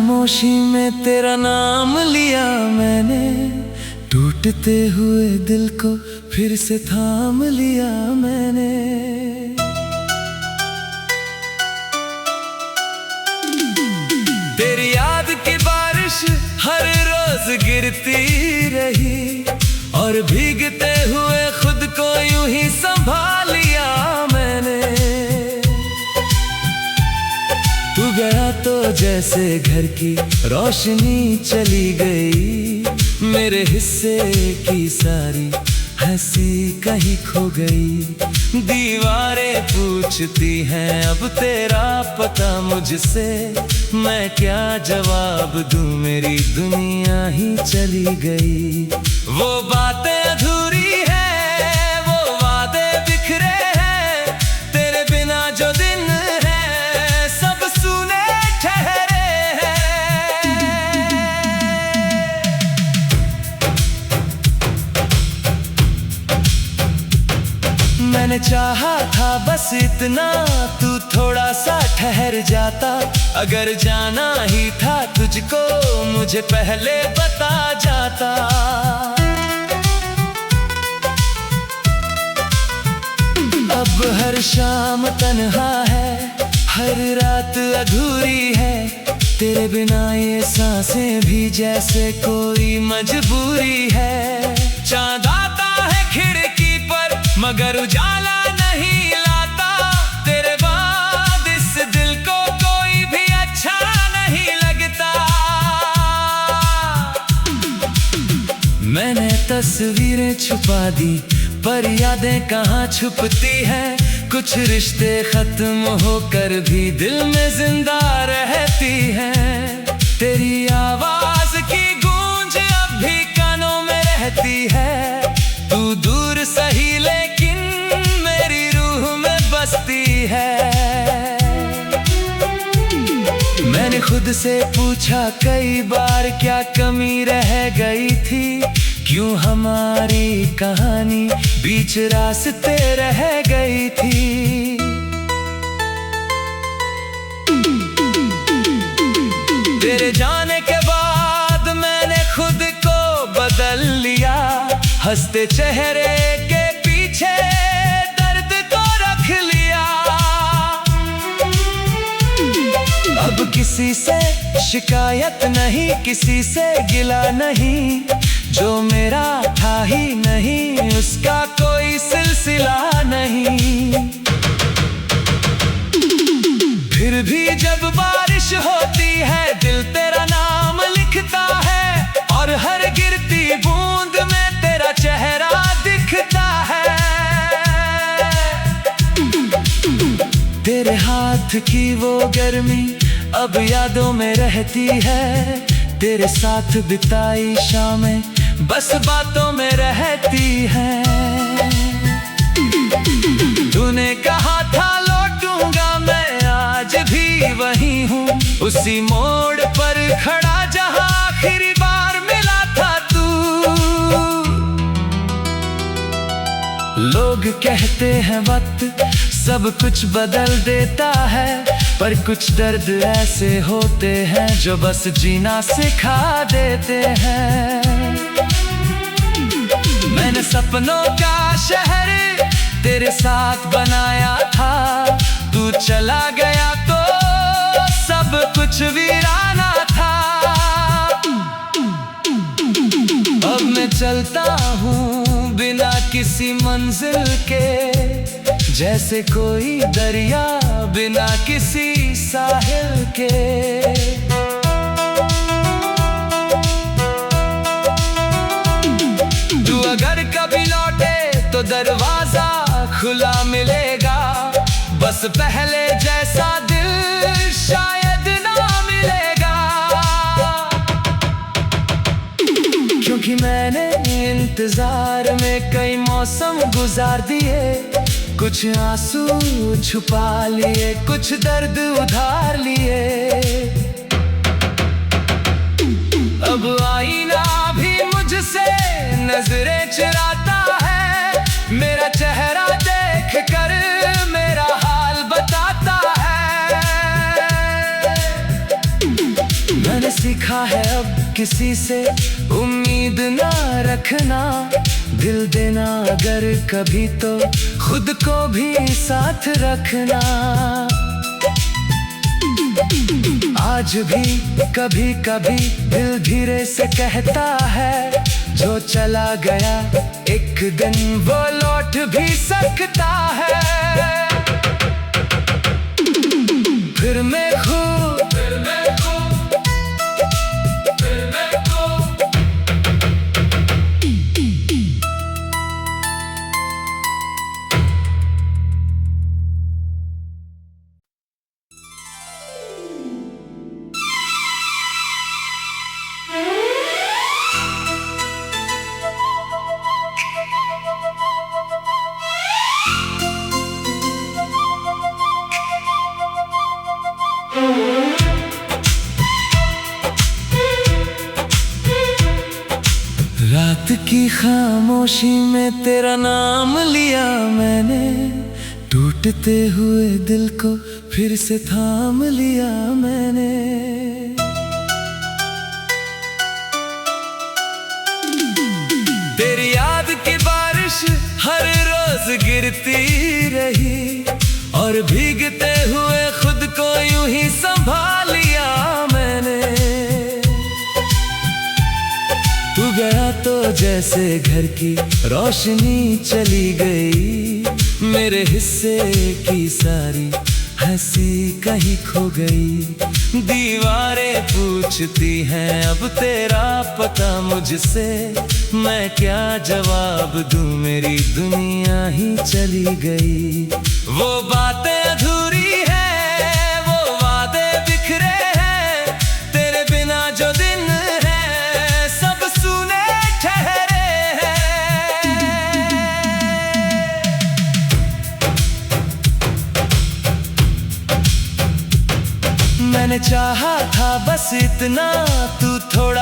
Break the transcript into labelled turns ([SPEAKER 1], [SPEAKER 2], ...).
[SPEAKER 1] खामोशी में तेरा नाम लिया मैंने, टूटते हुए दिल को फिर से थाम लिया मैंने। तेरी याद की बारिश हर रोज गिरती रही, और भीगते हुए खुद को यूं ही संभाल लिया मैंने। तू गया तो जैसे घर की रोशनी चली गई, मेरे हिस्से की सारी हंसी कहीं खो गई। दीवारें पूछती हैं अब तेरा पता मुझसे, मैं क्या जवाब दूं, मेरी दुनिया ही चली गई। वो बातें अधूरी हैं, वो वादे बिखरे हैं, तेरे बिना जो दिन है सब सूने ठहरे हैं। मैंने चाहा था बस इतना, तू थोड़ा सा ठहर जाता। अगर जाना ही था तुझको मुझे पहले बता जाता। अब हर शाम तन्हा है, हर रात अधूरी है, तेरे बिना ये सांसें भी जैसे कोई मजबूरी है। चांद आता है खिड़की पर मगर उजाला नहीं लाता, तेरे बाद इस दिल को कोई भी अच्छा नहीं लगता। मैंने तस्वीरें छुपा दी पर यादें कहाँ छुपती हैं, कुछ रिश्ते खत्म होकर भी दिल में जिंदा रहती हैं। तेरी आवाज की गूंज अब भी कानों में रहती है, तू दूर सही लेकिन मेरी रूह में बसती है। मैंने खुद से पूछा कई बार क्या कमी रह गई थी, क्यों हमारी कहानी बीच रास्ते रह गई थी। तेरे जाने के बाद मैंने खुद को बदल लिया, हंसते चेहरे के पीछे दर्द को रख लिया। अब किसी से शिकायत नहीं, किसी से गिला नहीं, जो मेरा था ही नहीं उसका कोई सिलसिला नहीं। फिर भी जब बारिश होती है दिल तेरा नाम लिखता है, और हर गिरती बूंद में तेरा चेहरा दिखता है। तेरे हाथ की वो गर्मी अब यादों में रहती है, तेरे साथ बिताई शामें बस बातों में रहती हैं। तूने कहा था लौटूंगा मैं, आज भी वही हूँ, उसी मोड़ पर खड़ा जहाँ आखिरी बार मिला था तू। लोग कहते हैं वक्त सब कुछ बदल देता है, पर कुछ दर्द ऐसे होते हैं जो बस जीना सिखा देते हैं। मैंने सपनों का शहर तेरे साथ बनाया था, तू चला गया तो सब कुछ वीराना था। अब मैं चलता हूँ बिना किसी मंजिल के, जैसे कोई दरिया बिना किसी साहिल के। तू अगर कभी लौटे तो दरवाजा खुला मिलेगा, बस पहले जैसा दिल शायद ना मिलेगा। क्योंकि मैंने इंतजार में कई मौसम गुजार दिए, कुछ आंसू छुपा लिए, कुछ दर्द उधार लिए। अब आईना भी मुझसे नजरें चुराता है, मेरा चेहरा देख कर मेरा हाल बताता है। किसी से उम्मीद ना रखना, दिल देना अगर कभी तो खुद को भी साथ रखना। आज भी कभी कभी दिल धीरे से कहता है, जो चला गया एक दिन वो लौट भी सकता है। फिर मैं खो रात की खामोशी में तेरा नाम लिया मैंने, टूटते हुए दिल को फिर से थाम लिया मैंने। तेरी याद की बारिश हर रोज गिरती रही, और भीगते हुए खुद को यूं ही संभाल लिया मैंने। तू गया तो जैसे घर की रोशनी चली गई, मेरे हिस्से की सारी हंसी कहीं खो गई। दीवारें पूछती हैं अब तेरा पता मुझसे, मैं क्या जवाब दूं, मेरी दुनिया ही चली गई। वो बातें अधूरी हैं, वो वादे बिखरे हैं, तेरे बिना जो दिन है सब सूने ठहरे हैं। मैंने चाहा था बस इतना, तू थोड़ा